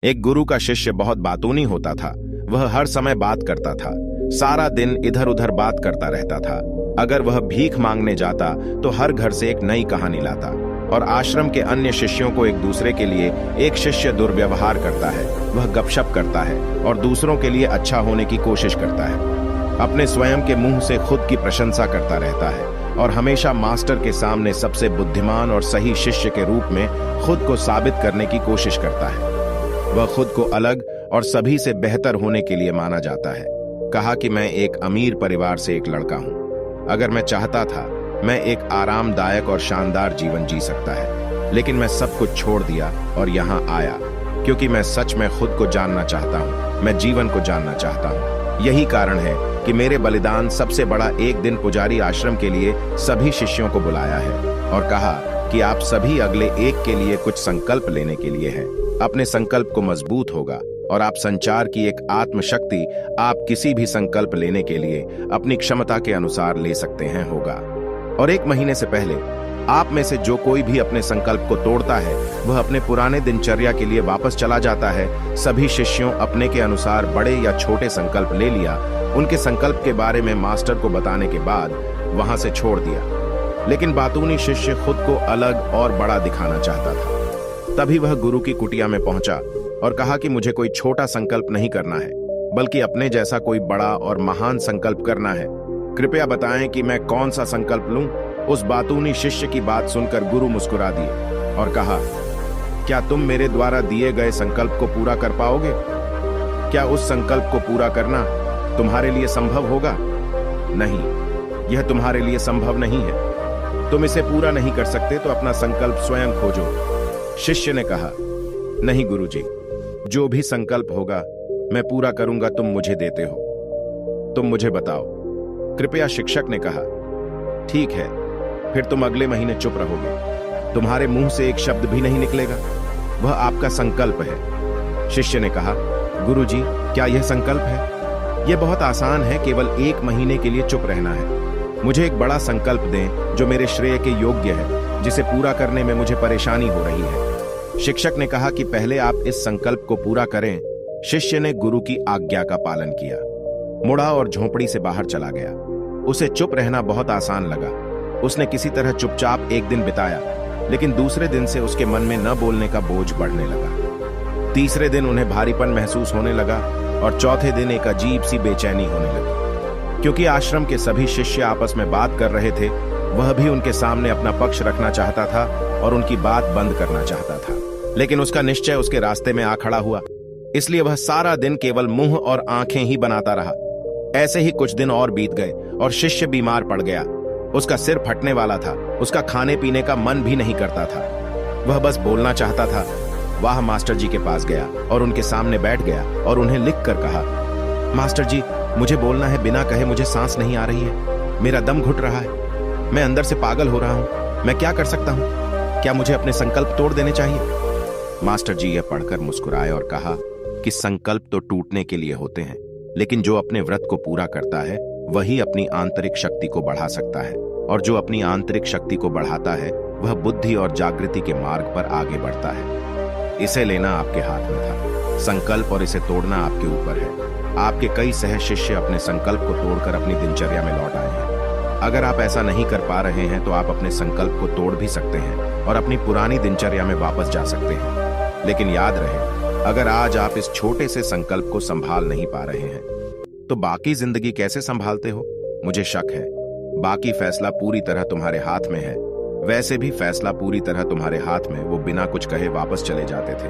एक गुरु का शिष्य बहुत बातूनी होता था। वह हर समय बात करता था, सारा दिन इधर उधर बात करता रहता था। अगर वह भीख मांगने जाता तो हर घर से एक नई कहानी लाता, और आश्रम के अन्य शिष्यों को एक दूसरे के लिए एक शिष्य दुर्व्यवहार करता है, वह गपशप करता है और दूसरों के लिए अच्छा होने की कोशिश करता है। अपने स्वयं के मुंह से खुद की प्रशंसा करता रहता है और हमेशा मास्टर के सामने सबसे बुद्धिमान और सही शिष्य के रूप में खुद को साबित करने की कोशिश करता है। वह खुद को अलग और सभी से बेहतर होने के लिए माना जाता है। कहा कि मैं एक अमीर परिवार से एक लड़का हूं। अगर मैं चाहता था मैं एक आरामदायक और शानदार जीवन जी सकता है, लेकिन मैं सब कुछ छोड़ दिया और यहाँ आया क्योंकि मैं सच में खुद को जानना चाहता हूँ, मैं जीवन को जानना चाहता हूँ। यही कारण है कि मेरे बलिदान सबसे बड़ा। एक दिन पुजारी आश्रम के लिए सभी शिष्यों को बुलाया है और कहा कि आप सभी अगले एक के लिए कुछ संकल्प लेने के लिए हैं। अपने संकल्प को मजबूत होगा और आप संचार की एक आत्मशक्ति आप किसी भी संकल्प लेने के लिए अपनी क्षमता के अनुसार ले सकते हैं होगा। और 1 महीने से पहले आप में से जो कोई भी अपने संकल्प को तोड़ता है वह अपने पुराने दिनचर्या के लिए वापस चला जाता है। सभी शिष्यों अपने के अनुसार बड़े या छोटे संकल्प ले लिया। उनके संकल्प के बारे में मास्टर को बताने के बाद वहां से छोड़ दिया, लेकिन बातूनी शिष्य खुद को अलग और बड़ा दिखाना चाहता था। तभी वह गुरु की कुटिया में पहुंचा और कहा कि मुझे कोई छोटा संकल्प नहीं करना है, बल्कि अपने जैसा कोई बड़ा और महान संकल्प करना है। कृपया बताएं कि मैं कौन सा संकल्प लूं। उस बातूनी शिष्य की बात सुनकर गुरु मुस्कुरा दिए और कहा, क्या तुम मेरे द्वारा दिए गए संकल्प को पूरा कर पाओगे? क्या उस संकल्प को पूरा करना तुम्हारे लिए संभव होगा? नहीं, यह तुम्हारे लिए संभव नहीं है। तुम इसे पूरा नहीं कर सकते तो अपना संकल्प स्वयं खोजो। शिष्य ने कहा, नहीं गुरुजी, जो भी संकल्प होगा मैं पूरा करूंगा, तुम मुझे देते हो, तुम मुझे बताओ। कृपया शिक्षक ने कहा, ठीक है, फिर तुम अगले महीने चुप रहोगे, तुम्हारे मुंह से एक शब्द भी नहीं निकलेगा, वह आपका संकल्प है। शिष्य ने कहा, गुरुजी, क्या यह संकल्प है? यह बहुत आसान है, केवल 1 महीने के लिए चुप रहना है। मुझे एक बड़ा संकल्प दें जो मेरे श्रेय के योग्य है, जिसे पूरा करने में मुझे परेशानी हो रही है। शिक्षक ने कहा कि पहले आप इस संकल्प को पूरा करें। शिष्य ने गुरु की आज्ञा का पालन किया, मुड़ा और झोपड़ी से बाहर चला गया। उसे चुप रहना बहुत आसान लगा। उसने किसी तरह चुपचाप एक दिन बिताया, लेकिन दूसरे दिन से उसके मन में न बोलने का बोझ बढ़ने लगा। तीसरे दिन उन्हें भारीपन महसूस होने लगा और चौथे दिन एक अजीब सी बेचैनी होने लगी। क्योंकि आश्रम के सभी शिष्य आपस में बात कर रहे थे, वह भी उनके सामने अपना पक्ष रखना चाहता था और उनकी बात बंद करना चाहता था, लेकिन उसका निश्चय उसके रास्ते में आ खड़ा हुआ। इसलिए वह सारा दिन केवल मुंह और आंखें ही बनाता रहा। ऐसे ही कुछ दिन और बीत गए और शिष्य बीमार पड़ गया। उसका सिर फटने वाला था, उसका खाने पीने का मन भी नहीं करता था, वह बस बोलना चाहता था। वह मास्टर जी के पास गया और उनके सामने बैठ गया और उन्हें लिख कर कहा, मास्टर जी, मुझे बोलना है, बिना कहे मुझे सांस नहीं आ रही है, मेरा दम घुट रहा है, मैं अंदर से पागल हो रहा हूं, मैं क्या कर सकता हूं? क्या मुझे अपने संकल्प तोड़ देने चाहिए? मास्टर जी यह पढ़कर मुस्कुराए और कहा कि संकल्प तो टूटने के लिए होते हैं, लेकिन जो अपने व्रत को पूरा करता है वही अपनी आंतरिक शक्ति को बढ़ा सकता है, और जो अपनी आंतरिक शक्ति को बढ़ाता है वह बुद्धि और जागृति के मार्ग पर आगे बढ़ता है। इसे लेना आपके हाथ में था, संकल्प, और इसे तोड़ना आपके ऊपर है। आपके कई सह शिष्य अपने संकल्प को तोड़कर अपनी दिनचर्या में लौट आए हैं। अगर आप ऐसा नहीं कर पा रहे हैं तो आप अपने संकल्प को तोड़ भी सकते हैं और अपनी पुरानी दिनचर्या में वापस जा सकते हैं। लेकिन याद रहे, अगर आज आप इस छोटे से संकल्प को संभाल नहीं पा रहे हैं तो बाकी जिंदगी कैसे संभालते हो? मुझे शक है बाकी फैसला पूरी तरह तुम्हारे हाथ में है। वैसे भी फैसला पूरी तरह तुम्हारे हाथ में वो बिना कुछ कहे वापस चले जाते थे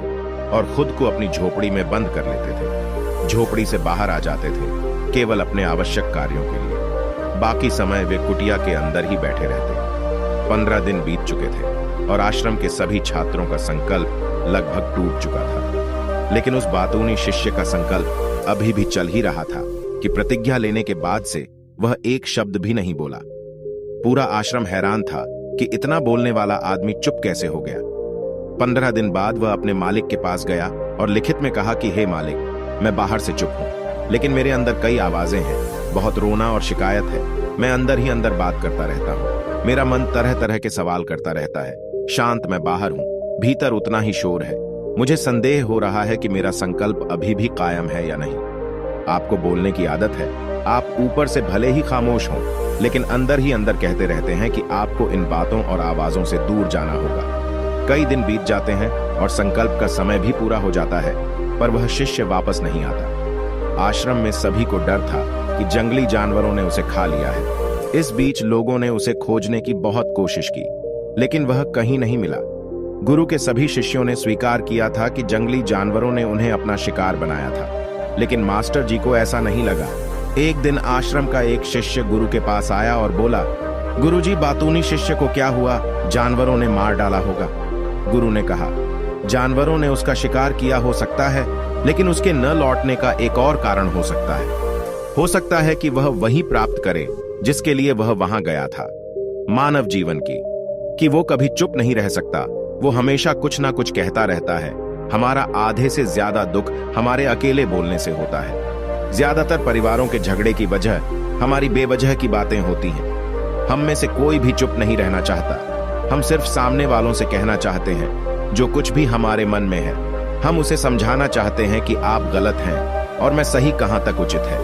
और खुद को अपनी झोपड़ी में बंद कर लेते थे। झोपड़ी से बाहर आ जाते थे केवल अपने आवश्यक कार्यों के लिए। बाकी समय वे कुटिया के अंदर ही बैठे रहते। 15 दिन बीत चुके थे और आश्रम के सभी छात्रों का संकल्प लगभग टूट चुका था, लेकिन उस बातूनी शिष्य का संकल्प अभी भी चल ही रहा था कि प्रतिज्ञा लेने के बाद से वह एक शब्द भी नहीं बोला। पूरा आश्रम हैरान था कि इतना बोलने वाला आदमी चुप कैसे हो गया। 15 दिन बाद वह अपने मालिक के पास गया और लिखित में कहा कि हे मालिक, मैं बाहर से चुप हूं, लेकिन मेरे अंदर कई आवाजें हैं, बहुत रोना और शिकायत है। मैं अंदर ही अंदर बात करता रहता हूं, मेरा मन तरह तरह के सवाल करता रहता है। शांत मैं बाहर हूं, भीतर उतना ही शोर है। मुझे संदेह हो रहा है कि मेरा संकल्प अभी भी कायम है या नहीं। आपको बोलने की आदत है। आप ऊपर से भले ही खामोश हों, लेकिन अंदर ही अंदर कहते रहते हैं कि आपको इन बातों और आवाजों से दूर जाना होगा। कई दिन बीत जाते हैं और संकल्प का समय भी पूरा हो जाता है, पर वह शिष्य वापस नहीं आता। आश्रम में सभी को डर था कि जंगली जानवरों ने उसे खा लिया है। इस बीच लोगों ने उसे खोजने की बहुत कोशिश की, लेकिन वह कहीं नहीं मिला। गुरु के सभी शिष्यों ने स्वीकार किया था कि जंगली जानवरों ने उन्हें अपना शिकार बनाया था, लेकिन मास्टर जी को ऐसा नहीं लगा। एक दिन आश्रम का एक शिष्य गुरु के पास आया और बोला, गुरुजी, बातूनी शिष्य को क्या हुआ? जानवरों ने मार डाला होगा। गुरु ने कहा, जानवरों ने उसका शिकार किया हो सकता है, लेकिन उसके न लौटने का एक और कारण हो सकता है। हो सकता है कि वह वही प्राप्त करे जिसके लिए वह वहां गया था, मानव जीवन की, कि वो कभी चुप नहीं रह सकता। वो हमेशा कुछ ना कुछ कहता रहता है। हमारा आधे से ज्यादा दुख हमारे अकेले बोलने से होता है। ज्यादातर परिवारों के झगड़े की वजह हमारी बेवजह की बातें होती हैं। हम में से कोई भी चुप नहीं रहना चाहता। हम सिर्फ सामने वालों से कहना चाहते हैं जो कुछ भी हमारे मन में है। हम उसे समझाना चाहते हैं कि आप गलत हैं और मैं सही कहां तक उचित है,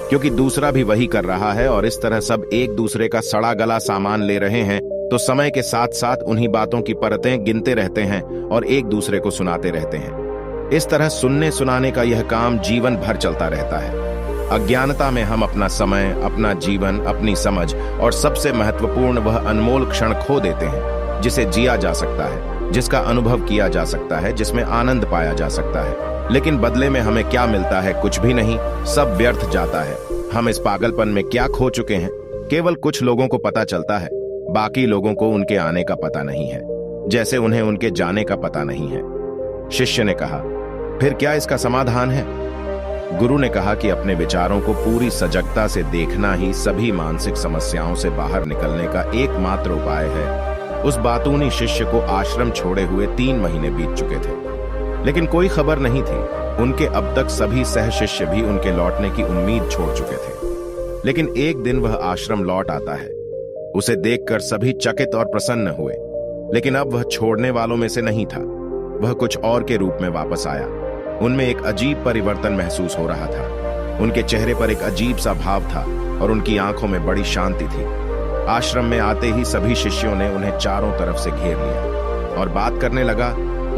क्योंकि दूसरा भी वही कर रहा है और इस तरह सब एक दूसरे का सड़ा गला सामान ले रहे हैं। तो समय के साथ साथ उन्हीं बातों की परतें गिनते रहते हैं और एक दूसरे को सुनाते रहते हैं। इस तरह सुनने सुनाने का यह काम जीवन भर चलता रहता है। अज्ञानता में हम अपना समय, अपना जीवन, अपनी समझ और सबसे महत्वपूर्ण वह अनमोल क्षण खो देते हैं जिसे जिया जा सकता है, जिसका अनुभव किया जा सकता है, जिसमें आनंद पाया जा सकता है। लेकिन बदले में हमें क्या मिलता है? कुछ भी नहीं। सब व्यर्थ जाता है। हम इस पागलपन में क्या खो चुके हैं? केवल कुछ लोगों को पता चलता है, बाकी लोगों को उनके आने का पता नहीं है, जैसे उन्हें उनके जाने का पता नहीं है। शिष्य ने कहा, फिर क्या इसका समाधान है? गुरु ने कहा कि अपने विचारों को पूरी सजगता से देखना ही सभी मानसिक समस्याओं से बाहर निकलने का एकमात्र उपाय है। उस बातूनी शिष्य को आश्रम छोड़े हुए 3 महीने बीत चुके थे, लेकिन कोई खबर नहीं थी। उनके अब तक सभी सह शिष्य भी उनके लौटने की उम्मीद छोड़ चुके थे। लेकिन एक दिन वह आश्रम लौट आता है। उसे देखकर सभी चकित और प्रसन्न हुए, लेकिन अब वह छोड़ने वालों में से नहीं था। वह कुछ और के रूप में वापस आया। उनमें एक अजीब परिवर्तन महसूस हो रहा था। उनके चेहरे पर एक अजीब सा भाव था और उनकी आंखों में बड़ी शांति थी। आश्रम में आते ही सभी शिष्यों ने उन्हें चारों तरफ से घेर लिया और बात करने लगा।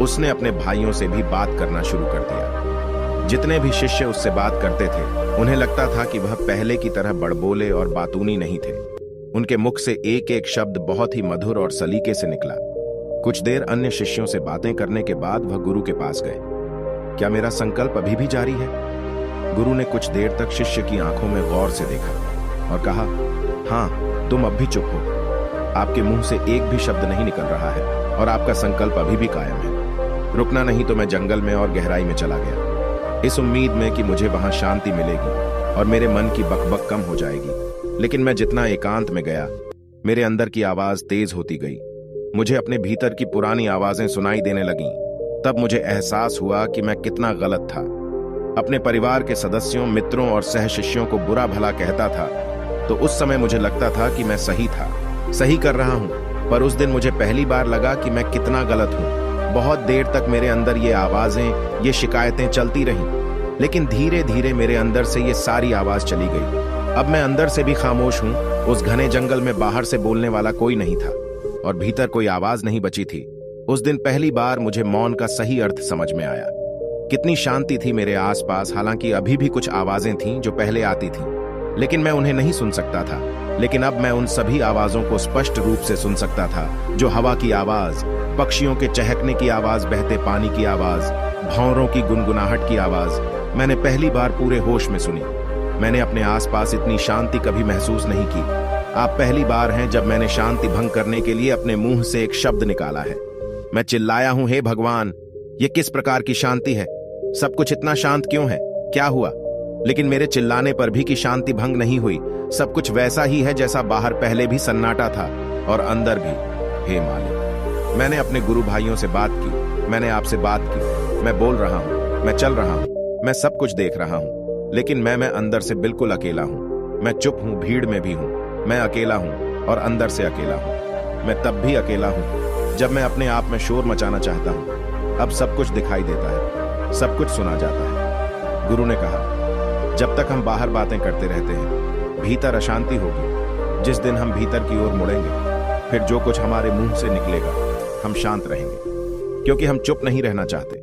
उसने अपने भाइयों से भी बात करना शुरू कर दिया। जितने भी शिष्य उससे बात करते थे, उन्हें लगता था कि वह पहले की तरह बड़बोले और बातूनी नहीं थे। उनके मुख से एक एक शब्द बहुत ही मधुर और सलीके से निकला। कुछ देर अन्य शिष्यों से बातें करने के बाद वह गुरु के पास गए। क्या मेरा संकल्प अभी भी जारी है? गुरु ने कुछ देर तक शिष्य की आंखों में गौर से देखा और कहा, हाँ, तुम अब भी चुप हो। आपके मुंह से एक भी शब्द नहीं निकल रहा है और आपका संकल्प अभी भी कायम है। रुकना नहीं तो मैं जंगल में और गहराई में चला गया, इस उम्मीद में कि मुझे वहां शांति मिलेगी और मेरे मन की बकबक कम हो जाएगी। लेकिन मैं जितना एकांत में गया, मेरे अंदर की आवाज तेज होती गई। मुझे अपने भीतर की पुरानी आवाजें सुनाई देने लगीं। तब मुझे एहसास हुआ कि मैं कितना गलत था। अपने परिवार के सदस्यों, मित्रों और सह शिष्यों को बुरा भला कहता था, तो उस समय मुझे लगता था कि मैं सही था, सही कर रहा हूं। पर उस दिन मुझे पहली बार लगा कि मैं कितना गलत हूं। बहुत देर तक मेरे अंदर ये आवाजें, ये शिकायतें चलती रहीं, लेकिन धीरे धीरे मेरे अंदर से ये सारी आवाज चली गई। अब मैं अंदर से भी खामोश हूं। उस घने जंगल में बाहर से बोलने वाला कोई नहीं था और भीतर कोई आवाज नहीं बची थी। उस दिन पहली बार मुझे मौन का सही अर्थ समझ में आया। कितनी शांति थी मेरे आसपास। हालांकि अभी भी कुछ आवाजें थीं जो पहले आती थीं, लेकिन मैं उन्हें नहीं सुन सकता था। लेकिन अब मैं उन सभी आवाजों को स्पष्ट रूप से सुन सकता था, जो हवा की आवाज, पक्षियों के चहकने की आवाज, बहते पानी की आवाज, भौरों की गुनगुनाहट की आवाज मैंने पहली बार पूरे होश में सुनी। मैंने अपने आसपास इतनी शांति कभी महसूस नहीं की। आप पहली बार हैं जब मैंने शांति भंग करने के लिए अपने मुंह से एक शब्द निकाला है। मैं चिल्लाया हूं, हे भगवान, ये किस प्रकार की शांति है? सब कुछ इतना शांत क्यों है? क्या हुआ? लेकिन मेरे चिल्लाने पर भी की शांति भंग नहीं हुई। सब कुछ वैसा ही है जैसा बाहर पहले भी सन्नाटा था और अंदर भी। हे मालिक, मैंने अपने गुरु भाइयों से बात की, मैंने आपसे बात की। मैं बोल रहा हूं, मैं चल रहा हूं, मैं सब कुछ देख रहा हूं, लेकिन मैं अंदर से बिल्कुल अकेला हूं। मैं चुप हूं, भीड़ में भी हूं। मैं अकेला हूं और अंदर से अकेला हूं। मैं तब भी अकेला हूं जब मैं अपने आप में शोर मचाना चाहता हूं। अब सब कुछ दिखाई देता है, सब कुछ सुना जाता है। गुरु ने कहा, जब तक हम बाहर बातें करते रहते हैं, भीतर अशांति होगी। जिस दिन हम भीतर की ओर मुड़ेंगे, फिर जो कुछ हमारे मुंह से निकलेगा, हम शांत रहेंगे। क्योंकि हम चुप नहीं रहना चाहते।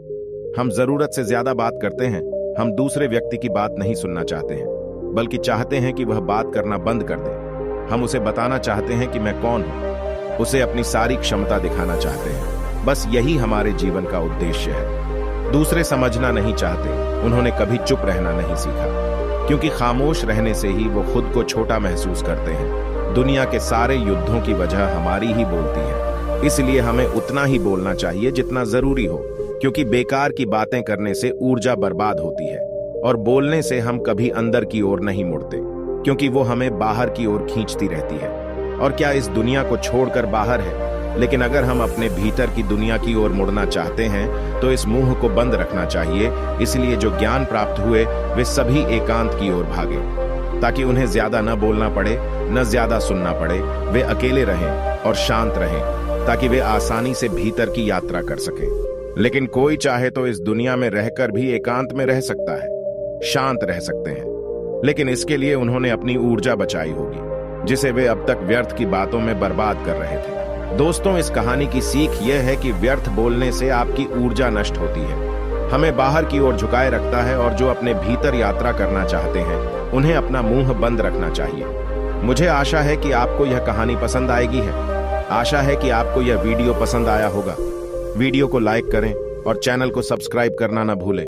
हम जरूरत से ज्यादा बात करते हैं। हम दूसरे व्यक्ति की बात नहीं सुनना चाहते हैं, बल्कि चाहते हैं कि वह बात करना बंद कर दे। हम उसे बताना चाहते हैं कि मैं कौन हूं, उसे अपनी सारी क्षमता दिखाना चाहते हैं। बस यही हमारे जीवन का उद्देश्य है। दूसरे समझना नहीं चाहते, उन्होंने कभी चुप रहना नहीं सीखा, क्योंकि खामोश रहने से ही वो खुद को छोटा महसूस करते हैं। दुनिया के सारे युद्धों की वजह हमारी ही बोलती है, इसलिए हमें उतना ही बोलना चाहिए जितना जरूरी हो, क्योंकि बेकार की बातें करने से ऊर्जा बर्बाद होती है और बोलने से हम कभी अंदर की ओर नहीं मुड़ते, क्योंकि वो हमें बाहर की ओर खींचती रहती है। और क्या इस दुनिया को छोड़कर बाहर है, लेकिन अगर हम अपने भीतर की दुनिया की ओर मुड़ना चाहते हैं तो इस मुंह को बंद रखना चाहिए। इसलिए जो ज्ञान प्राप्त हुए वे सभी एकांत की ओर भागे, ताकि उन्हें ज्यादा न बोलना पड़े, न ज्यादा सुनना पड़े। वे अकेले रहें और शांत रहें, ताकि वे आसानी से भीतर की यात्रा कर सकें। लेकिन कोई चाहे तो इस दुनिया में रहकर भी एकांत में रह सकता है, शांत रह सकते हैं, लेकिन इसके लिए उन्होंने अपनी ऊर्जा बचाई होगी, जिसे वे अब तक व्यर्थ की बातों में बर्बाद कर रहे थे। दोस्तों, इस कहानी की सीख यह है कि व्यर्थ बोलने से आपकी ऊर्जा नष्ट होती है, हमें बाहर की ओर झुकाए रखता है, और जो अपने भीतर यात्रा करना चाहते हैं उन्हें अपना मुंह बंद रखना चाहिए। मुझे आशा है कि आपको यह कहानी पसंद आएगी है। आशा है कि आपको यह वीडियो पसंद आया होगा। वीडियो को लाइक करें और चैनल को सब्सक्राइब करना न भूलें।